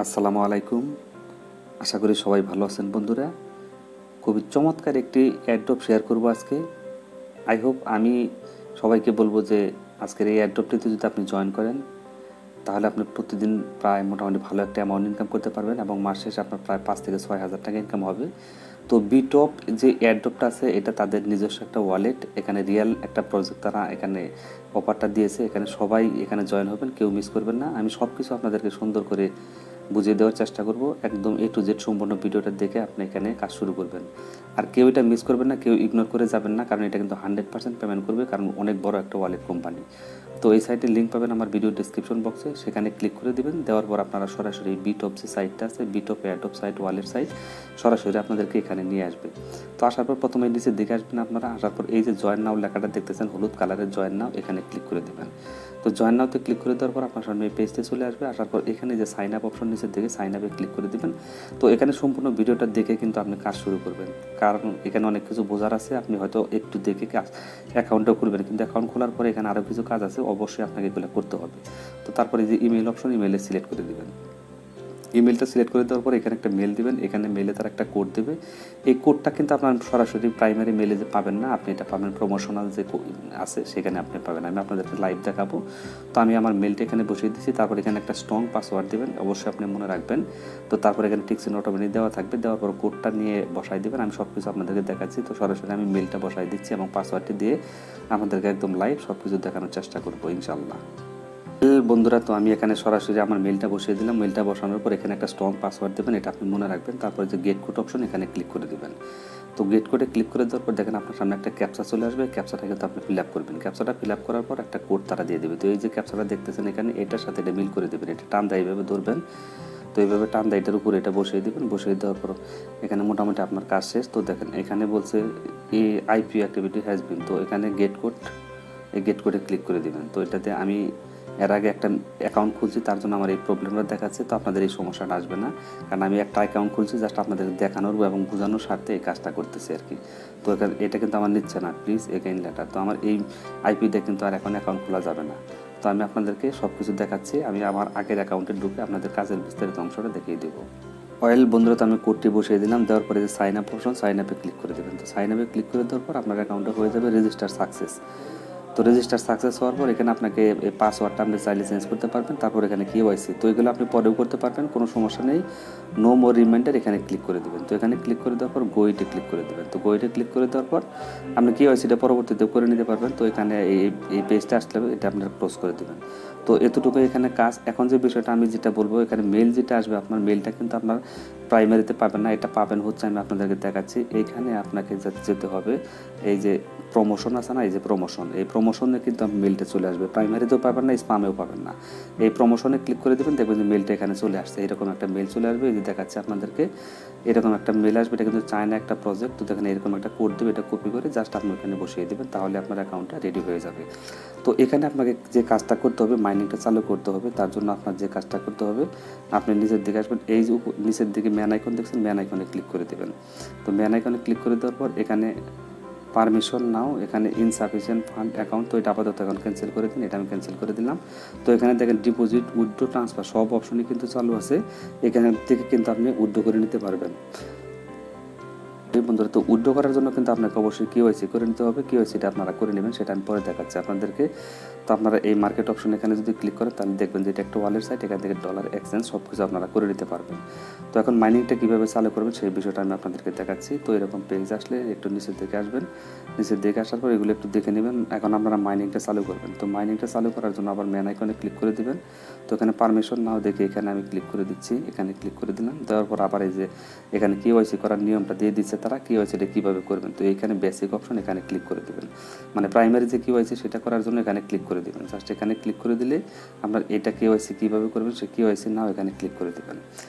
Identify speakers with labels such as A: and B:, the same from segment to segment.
A: আসসালামু আলাইকুম। আশা করি সবাই ভালো আছেন বন্ধুরা। খুবই চমৎকার একটি এয়ারড্রপ শেয়ার করব আজকে। আই হোপ আমি সবাইকে বলবো যে আজকের এই এয়ারড্রপটিতে যদি আপনি জয়েন করেন তাহলে আপনি প্রতিদিন প্রায় মোটামুটি ভালো একটা অ্যামাউন্ট ইনকাম করতে পারবেন এবং মাস শেষে আপনার প্রায় 5 থেকে 6 হাজার টাকা ইনকাম হবে। তো বিটপ যে এয়ারড্রপটা আছে এটা তাদের নিজস্ব একটা ওয়ালেট, এখানে রিয়েল একটা প্রজেক্ট তারা এখানে অফারটা দিয়েছে। এখানে সবাই এখানে জয়েন হবেন, কেউ মিস করবেন না। আমি সব কিছু আপনাদেরকে সুন্দর করে বুঝিয়ে দেওয়ার চেষ্টা করব। একদম A to Z সম্পূর্ণ ভিডিওটা দেখে আপনি এখানে কাজ শুরু করবেন। আর কেউ এটা মিস করবেন না, কেউ ইগনোর করে যাবেন না, কারণ এটা কিন্তু 100% পেমেন্ট করবে, কারণ অনেক বড় একটা ওয়ালেট কোম্পানি। তো এই সাইটের লিঙ্ক পাবেন আমার ভিডিও ডিসক্রিপশন বক্সে, সেখানে ক্লিক করে দিবেন। দেওয়ার পর আপনারা সরাসরি বিটপ যে সাইটটা আছে, বিটপ এয়ারড্রপ সাইট ওয়ালেট সাইট, সরাসরি আপনাদেরকে এখানে নিয়ে আসবে। তো আসার পর প্রথমে নিচের দিকে আসবেন আপনারা। আসার পর এই যে জয়েন নাও লেখাটা দেখতেছেন, হলুদ কালারের জয়েন নাও, এখানে ক্লিক করে দেবেন। তো জয়েন নাওতে ক্লিক করে দেওয়ার পর আপনার সামনে এই পেজতে চলে আসবে। আসার পর এখানে যে সাইন আপ অপশন নিচের দিকে, সাইন আপে ক্লিক করে দিবেন। তো এখানে সম্পূর্ণ ভিডিওটা দেখে কিন্তু আপনি কাজ শুরু করবেন, কারণ এখানে অনেক কিছু বোঝার আছে। আপনি হয়তো একটু দেখে কাজ অ্যাকাউন্টও খুলবেন, কিন্তু অ্যাকাউন্ট খোলার পরে এখানে আরও কিছু কাজ আছে, অবশ্যই আপনাকে এগুলো করতে হবে। তো তারপরে যে ইমেল অপশন, ইমেলে সিলেক্ট করে দিবেন। ইমেলটা সিলেক্ট করে দেওয়ার পর এখানে একটা মেল দিবেন। এখানে মেলে তার একটা কোড দেবে। এই কোডটা কিন্তু আপনার সরাসরি প্রাইমারি মেলে যে পাবেন না, আপনি এটা পাবেন প্রমোশনাল যে আছে সেখানে আপনি পাবেন। আমি আপনাদেরকে লাইভ দেখাবো। তো আমি আমার মেলটা এখানে বসিয়ে দিচ্ছি। তারপর এখানে একটা স্ট্রং পাসওয়ার্ড দেবেন, অবশ্যই আপনি মনে রাখবেন। তো তারপর এখানে টিকসিন অটোমেটিক দেওয়া থাকবে, দেওয়ার পর কোডটা নিয়ে বসাই দেবেন। আমি সব কিছু আপনাদেরকে দেখাচ্ছি। তো সরাসরি আমি মেলটা বসাই দিচ্ছি এবং পাসওয়ার্ডটি দিয়ে আপনাদেরকে একদম লাইভ সব কিছু দেখানোর চেষ্টা করবো ইনশাল্লাহ। বন্ধুরা, তো আমি এখানে সরাসরি আমার মেলটা বসিয়ে দিলাম। মেলটা বসানোর পর এখানে একটা স্ট্রং পাসওয়ার্ড দেবেন, এটা আপনি মনে রাখবেন। তারপরে যে গেট কোড অপশন, এখানে ক্লিক করে দেবেন। তো গেট কোডে ক্লিক করে দেওয়ার পর দেখেন আপনার সামনে একটা ক্যাপচা চলে আসবে। ক্যাপচাটা কিন্তু আপনি ফিল আপ করবেন। ক্যাপচাটা ফিল আপ করার পর একটা কোড তারা দিয়ে দেবে। তো এই যে ক্যাপচাটা দেখতেছেন এখানে, এটার সাথে এটা মিল করে দেবেন। এটা টান দেয়, এইভাবে ধরবেন। তো এইভাবে টান দেয়, এটার উপরে এটা বসিয়ে দেবেন। বসিয়ে দেওয়ার পর এখানে মোটামুটি আপনার কাজ শেষ। তো দেখেন এখানে বলছে এই আইপি অ্যাক্টিভিটি হ্যাজ বিন। তো এখানে গেট কোড, এই গেট কোডে ক্লিক করে দেবেন। তো এটাতে আমি এর আগে একটা অ্যাকাউন্ট খুলছি, তার জন্য আমার এই প্রবলেমটা দেখাচ্ছে। তো আপনাদের এই সমস্যাটা আসবে না, কারণ আমি একটা অ্যাকাউন্ট খুলছি জাস্ট আপনাদের দেখানোর এবং বোঝানোর স্বার্থে এই কাজটা করতেছি আর কি। তো এটা কিন্তু আমার নিচ্ছে না, প্লিজ এগেইন লেটার। তো আমার এই আইপিতে কিন্তু আর এখন অ্যাকাউন্ট খোলা যাবে না। তো আমি আপনাদেরকে সব কিছু দেখাচ্ছি। আমি আমার আগের অ্যাকাউন্টে ঢুকে আপনাদের কাজের বিস্তারিত অংশটা দেখিয়ে দেবো। বন্ধুরা, তো আমি কোডটি বসিয়ে দিলাম। দেওয়ার পরে যে সাইন আপ অপশন, সাইন আপে ক্লিক করে দেবেন। তো সাইন আপে ক্লিক করে দেওয়ার পর আপনার অ্যাকাউন্টে হয়ে যাবে রেজিস্টার সাকসেস। তো রেজিস্টার সাকসেস হওয়ার পর এখানে আপনাকে এই পাসওয়ার্ডটা আপনি চাইলে চেঞ্জ করতে পারবেন। তারপর এখানে কেওয়াইসি, তো এগুলো আপনি পরেও করতে পারবেন, কোনো সমস্যা নেই। নো মোর রিমাইন্ডার, এখানে ক্লিক করে দেবেন। তো এখানে ক্লিক করে দেওয়ার পর গোইটে ক্লিক করে দেবেন। তো গোইটে ক্লিক করে দেওয়ার পর আপনি কেওয়াইসিটা পরবর্তীতে করে নিতে পারবেন। তো এখানে এই পেজটা আসলে এটা আপনারা ক্লোজ করে দেবেন। তো এতটুকু এখানে কাজ। এখন যে বিষয়টা আমি যেটা বলবো, এখানে মেল যেটা আসবে, আপনার মেলটা কিন্তু আপনার প্রাইমারিতে পাবেন না, এটা পাবেন হচ্ছে, আমি আপনাদেরকে দেখাচ্ছি। এইখানে আপনাকে যেতে হবে, এই যে প্রমোশন আছে না, এই যে প্রমোশন, এই প্রমোশনে কিন্তু মেলটা চলে আসবে। প্রাইমারিতেও পাবেন না, স্পামেও পাবেন না। এই প্রমোশনে ক্লিক করে দেবেন, দেখবেন যে মেলটা এখানে চলে আসছে। এরকম একটা মেল চলে আসবে, এই যে দেখাচ্ছে আপনাদেরকে, এরকম একটা মেল আসবে। এটা কিন্তু চায়না একটা প্রজেক্ট। তো দেখেন এরকম একটা কোড দেবে, এটা কপি করে জাস্ট আপনি ওখানে বসিয়ে দেবেন, তাহলে আপনার অ্যাকাউন্টটা রেডি হয়ে যাবে। তো এখানে আপনাকে যে কাজটা করতে হবে, মাইনিংটা চালু করতে হবে। তার জন্য আপনার যে কাজটা করতে হবে, আপনি নিচের দিকে আসবেন, এই যে নিচের দিকে ম্যান আইকন দেখছেন, ম্যান আইকনে ক্লিক করে দেবেন। তো ম্যান আইকনে ক্লিক করে দেওয়ার পর এখানে পারমিশন নাও, এখানে ইনসাফিসিয়েন্ট ফান্ড অ্যাকাউন্ট, তো এটা আপাতত এখন ক্যান্সেল করে দিন, এটা আমি ক্যান্সেল করে দিলাম। তো এখানে দেখেন ডিপোজিট, উইথড্র, ট্রান্সফার সব অপশনই কিন্তু চালু আছে। এখান থেকে কিন্তু আপনি উইথড্র করে নিতে পারবেন। বন্ধুরা, তো উইথড্র করার জন্য কিন্তু আপনাকে অবশ্যই কেওয়াইসি করে নিতে হবে। কেওয়াইসিটা আপনারা করে নেবেন, সেটা আমি পরে দেখাচ্ছি আপনাদেরকে। তো আপনারা এই মার্কেট অপশন এখানে যদি ক্লিক করেন, তাহলে দেখবেন যে এটা একটা ওয়ালেট সাইট, এখান থেকে ডলার এক্সচেঞ্জ সব কিছু আপনারা করে নিতে পারবেন। তো এখন মাইনিংটা কীভাবে চালু করবেন সেই বিষয়টা আমি আপনাদেরকে দেখাচ্ছি। তো এরকম পেজ আসলে একটু নিচের দিকে আসবেন, নিচের দিকে আসার পর এগুলো একটু দেখে নেবেন। এখন আপনারা মাইনিংটা চালু করবেন। তো মাইনিংটা চালু করার জন্য আবার ম্যান আইকনে ক্লিক করে দেবেন। তো এখানে পারমিশন নাও দেখে এখানে আমি ক্লিক করে দিচ্ছি, এখানে ক্লিক করে দিলাম। দেওয়ার পর আবার এই যে এখানে কেওয়াইসি করার নিয়মটা দিয়ে দিচ্ছে তারা, কেওয়াইসিটা কীভাবে করবেন। তো এইখানে বেসিক অপশন, এখানে ক্লিক করে দেবেন। মানে প্রাইমারি যে কেওয়াইসি সেটা করার জন্য এখানে ক্লিক করে দেবেন। জাস্ট এখানে ক্লিক করে দিলে আপনার এটা কেওয়াইসি কীভাবে করবেন সে কেওয়াইসি নাও এখানে ক্লিক করে দেবেন।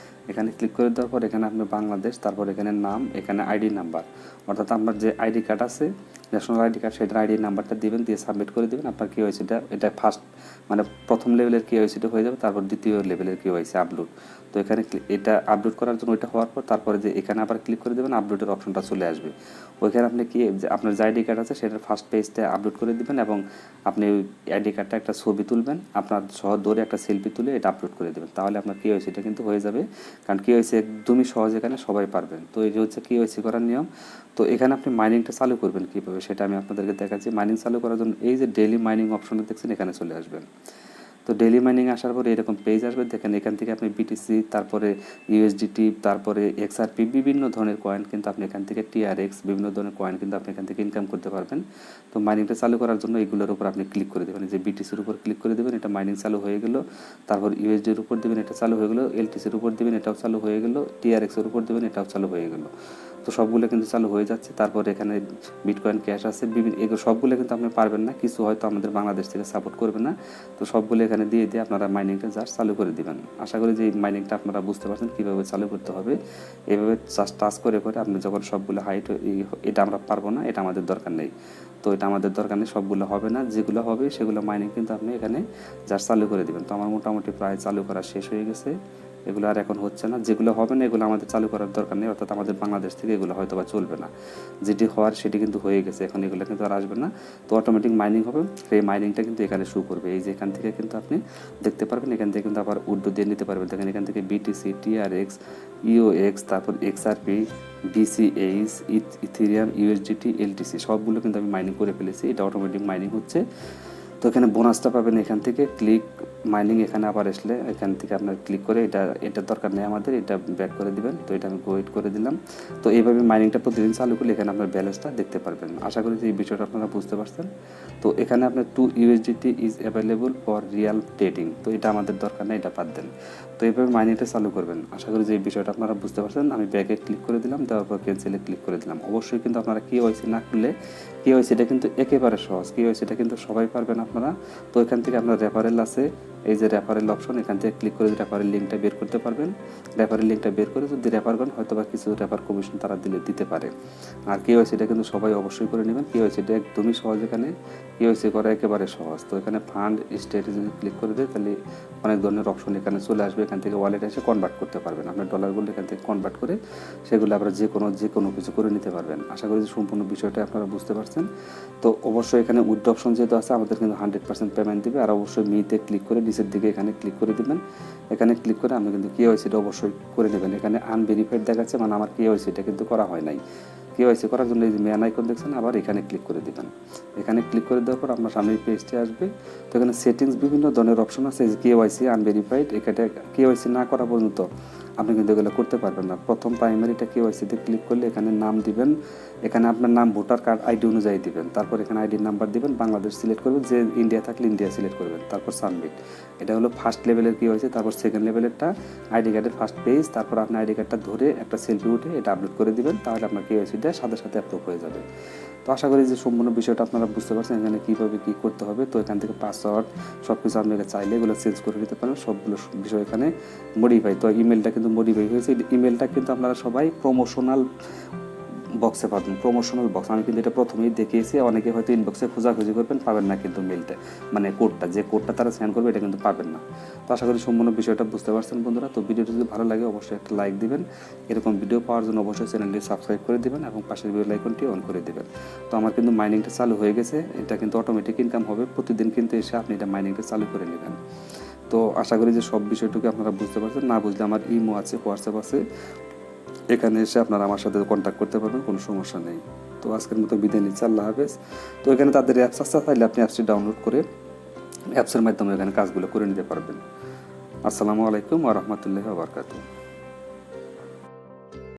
A: এখানে ক্লিক করে দেওয়ার পর এখানে আপনার বাংলাদেশ, তারপর এখানে নাম, এখানে আইডি নাম্বার, অর্থাৎ আপনার যে আইডি কার্ড আছে ন্যাশনাল আইডি কার্ড, সেটার আইডি নাম্বারটা দিবেন, দিয়ে সাবমিট করে দেবেন। আপনার কেওয়াইসিটা এটা ফার্স্ট মানে প্রথম লেভেলের কেওয়াইসিটা হয়ে যাবে, তারপর দ্বিতীয় লেভেলের কেওয়াইসি আপলোড। তো এখানে এটা আপলোড করার জন্য ওইটা হওয়ার পর তারপরে যে এখানে আবার ক্লিক করে দেবেন, আপলোডের অপশনটা চলে আসবে। ওইখানে আপনি কি আপনার যে আইডি কার্ড আছে সেটার ফার্স্ট পেজটা আপলোড করে দেবেন, এবং আপনি ওই আইডি কার্ডটা একটা ছবি তুলবেন, আপনার সহ ধরে একটা সেলফি তুলে এটা আপলোড করে দেবেন, তাহলে আপনার কেওয়াইসিটা কিন্তু হয়ে যাবে। কারণ কেওয়াইসি একদমই সহজ, এখানে সবাই পারবেন। তো এই যে হচ্ছে কেওয়াইসি করার নিয়ম। তো এখানে আপনি মাইনিংটা চালু করবেন কীভাবে সেটা আমি আপনাদেরকে দেখাচ্ছি। মাইনিং চালু করার জন্য এই যে ডেইলি মাইনিং অপশনটা দেখছেন, এখানে চলে আসবেন। তো ডেইলি মাইনিং আসার পরে এরকম পেজ আসবে, দেখেন এখান থেকে আপনি বিটিসি, তারপরে ইউএসডিটি, তারপরে এক্সআরপি, বিভিন্ন ধরনের কয়েন কিন্তু আপনি এখান থেকে টিআরএক্স, বিভিন্ন ধরনের কয়েন কিন্তু আপনি এখান থেকে ইনকাম করতে পারবেন। তো মাইনিংটা চালু করার জন্য এগুলোর উপর আপনি ক্লিক করে দেবেন, যে বিটিসির উপর ক্লিক করে দেবেন, এটা মাইনিং চালু হয়ে গেল। তারপর ইউএসডির উপর দেবেন, এটা চালু হয়ে গেলো। এলটিসির উপর দেবেন, এটাও চালু হয়ে গেল। টিআরএক্সের উপর দেবেন, এটাও চালু হয়ে গেল। তো সবগুলো কিন্তু চালু হয়ে যাচ্ছে। তারপর এখানে বিটকয়েন ক্যাশ আছে, বিভিন্ন এগুলো সবগুলো কিন্তু আপনি পারবেন না, কিছু হয়তো আমাদের বাংলাদেশ থেকে সাপোর্ট করবে না। তো সবগুলো এখানে দিয়ে আপনারা মাইনিংটা জাস্ট চালু করে দিবেন। আশা করি যে এই মাইনিংটা আপনারা বুঝতে পারছেন কীভাবে চালু করতে হবে। এইভাবে জাস্ট টাচ করে আপনি যখন সবগুলো হাইট, এটা আমরা পারবো না, এটা আমাদের দরকার নেই। তো এটা আমাদের দরকার নেই, সবগুলো হবে না, যেগুলো হবে সেগুলো মাইনিং কিন্তু আপনি এখানে জাস্ট চালু করে দেবেন। তো আমার মোটামুটি প্রায় চালু করা শেষ হয়ে গেছে। এগুলো আর এখন হচ্ছে না, যেগুলো হবে না এগুলো আমাদের চালু করার দরকার নেই, অর্থাৎ আমাদের বাংলাদেশ থেকে এগুলো হয়তো বা চলবে না। যেটি হওয়ার সেটি কিন্তু হয়ে গেছে, এখন এগুলো কিন্তু আর আসবে না। তো অটোমেটিক মাইনিং হবে, সেই মাইনিংটা কিন্তু এখানে শো করবে। এই যে এখান থেকে কিন্তু আপনি দেখতে পারবেন, এখান থেকে কিন্তু আবার উইথড্র দিয়ে নিতে পারবেন। দেখেন এখান থেকে বিটিসি, টিআরএক্স, ইওএক্স, তারপর এক্সআরপি, বিসিএইচ, ইথেরিয়াম, ইউএসডিটি, এলটিসি সবগুলো কিন্তু আমি মাইনিং করে ফেলেছি। এটা অটোমেটিক মাইনিং হচ্ছে। তো এখানে বোনাসটা পাবেন এখান থেকে ক্লিক মাইনিং, এখানে আবার আসলে এখান থেকে আপনার ক্লিক করে এটা দরকার নেই আমাদের, এটা ব্যাক করে দিবেন। তো এটা আমি ওয়েট করে দিলাম। তো এইভাবে মাইনিংটা প্রতিদিন চালু করলে এখানে আপনার ব্যালেন্সটা দেখতে পারবেন। আশা করি যে এই বিষয়টা আপনারা বুঝতে পারছেন। তো এখানে আপনার 2 USDT is available for Real trading, তো এটা আমাদের দরকার নেই, এটা বাদ দেন। তো এইভাবে মাইনিংটা চালু করবেন। আশা করি যে এই বিষয়টা আপনারা বুঝতে পারছেন। আমি ব্যাকে ক্লিক করে দিলাম, দেওয়ার পর ক্যান্সেলে ক্লিক করে দিলাম। অবশ্যই কিন্তু আপনারা কেওয়াইসি না করলে, কেওয়াইসিটা কিন্তু একেবারে সহজ, কেওয়াইসিটা কিন্তু সবাই পারবেন আপনারা। তো এখান থেকে আপনার রেফারেল আছে, এই যে রেফারেল অপশন, এখান থেকে ক্লিক করে রেফারেল লিঙ্কটা বের করতে পারবেন। রেফারেল লিঙ্কটা বের করে যদি রেফার করেন হয়তো বা কিছু রেফার কমিশন তারা দিতে পারে। আর কেওয়াইসিটা কিন্তু সবাই অবশ্যই করে নেবেন। কেওয়াইসিটা একদমই সহজ, এখানে কেওয়াইসি করা একেবারে সহজ। তো এখানে ফান্ড স্টেটে যদি ক্লিক করে দেয় তাহলে অনেক ধরনের অপশন এখানে চলে আসবে। এখান থেকে ওয়ালেটে এসে কনভার্ট করতে পারবেন, আপনার ডলারগুলো এখান থেকে কনভার্ট করে সেগুলো আপনারা যে কোনো কিছু করে নিতে পারবেন। আশা করি যে সম্পূর্ণ বিষয়টা আপনারা বুঝতে পারছেন। তো অবশ্যই এখানে উইথড্র অপশন যেহেতু আছে, আমাদের কিন্তু 100% পেমেন্ট দিবে। আর অবশ্যই মিতে ক্লিক করে নিচের দিকে এখানে ক্লিক করে দিবেন। এখানে ক্লিক করে আপনি কিন্তু কেওয়াইসিটা অবশ্যই করে নেবেন। এখানে আনভেরিফাইড দেখাচ্ছে, মানে আমার কেওয়াইসিটা কিন্তু করা হয় নাই। কেওয়াইসি করার জন্য এই যে ম্যান আইকন দেখছেন, আবার এখানে ক্লিক করে দিবেন। এখানে ক্লিক করে দেওয়ার পর আপনার সামনে পেজটি আসবে। তো এখানে সেটিংস বিভিন্ন ধরনের অপশন আছে, যে কেওয়াইসি আনভেরিফাইড, এখানে কেওয়াইসি না করা পর্যন্ত আপনি কিন্তু এগুলো করতে পারবেন না। প্রথম প্রাইমারিটা কেওয়াইসিতে ক্লিক করলে এখানে নাম দিবেন, এখানে আপনার নাম ভোটার কার্ড আইডি অনুযায়ী দিবেন। তারপর এখানে আইডির নাম্বার দিবেন, বাংলাদেশ সিলেক্ট করবেন, যে ইন্ডিয়া থাকলে ইন্ডিয়া সিলেক্ট করবেন, তারপর সাবমিট। এটা হলো ফার্স্ট লেভেলের কেওয়াইসি। তারপর সেকেন্ড লেভেলেরটা আইডি কার্ডের ফার্স্ট পেজ, তারপর আপনি আইডি কার্ডটা ধরে একটা সেলফি উঠে এটা আপলোড করে দিবেন, তাহলে আপনার কেওয়াইসিটা সাথে সাথে অ্যাপ্রুভ হয়ে যাবে। তো আশা করি যে সম্পূর্ণ বিষয়টা আপনারা বুঝতে পারছেন, এখানে কীভাবে কী করতে হবে। তো এখান থেকে পাসওয়ার্ড সব কিছু আপনাকে চাইলে এগুলো চেঞ্জ করে দিতে পারেন, সবগুলো বিষয় এখানে মডিফাই। তো ইমেলটা কিন্তু মডিফাই হয়েছে, ইমেলটা কিন্তু আপনারা সবাই প্রমোশনাল বক্সে পাবেন, প্রমোশনাল বক্স। আমি কিন্তু এটা প্রথমেই দেখিয়েছি, অনেকে হয়তো ইনবক্সে খোঁজাখুঁজি করবেন, পাবেন না কিন্তু মেলটা, মানে কোডটা, যে কোডটা তারা সেন্ড করবে এটা কিন্তু পাবেন না। তো আশা করি সম্পূর্ণ বিষয়টা বুঝতে পারছেন বন্ধুরা। তো ভিডিওটি যদি ভালো লাগে অবশ্যই একটা লাইক দিবেন, এরকম ভিডিও পাওয়ার জন্য অবশ্যই চ্যানেলটি সাবস্ক্রাইব করে দিবেন এবং পাশের বেল আইকনটি অন করে দিবেন। তো আমার কিন্তু মাইনিংটা চালু হয়ে গেছে, এটা কিন্তু অটোমেটিক ইনকাম হবে, প্রতিদিন কিন্তু এসে আপনি এটা মাইনিংটা চালু করে নেবেন। তো আশা করি যে সব বিষয়টুকু আপনারা বুঝতে পারছেন। না বুঝলে আমার ইমো আছে, হোয়াটসঅ্যাপ আছে, এখানে এসে আপনারা আমার সাথে কন্ট্যাক্ট করতে পারবেন, কোনো সমস্যা নেই। তো আজকের মতো বিদায় নিচ্ছি, আল্লাহ হাফেজ। তো এখানে তাদের অ্যাপস আছে, তাহলে আপনি অ্যাপসটি ডাউনলোড করে অ্যাপসের মাধ্যমে এখানে কাজগুলো করে নিতে পারবেন। আসসালামু আলাইকুম ওয়া রাহমাতুল্লাহি ওয়া বারাকাতুহু।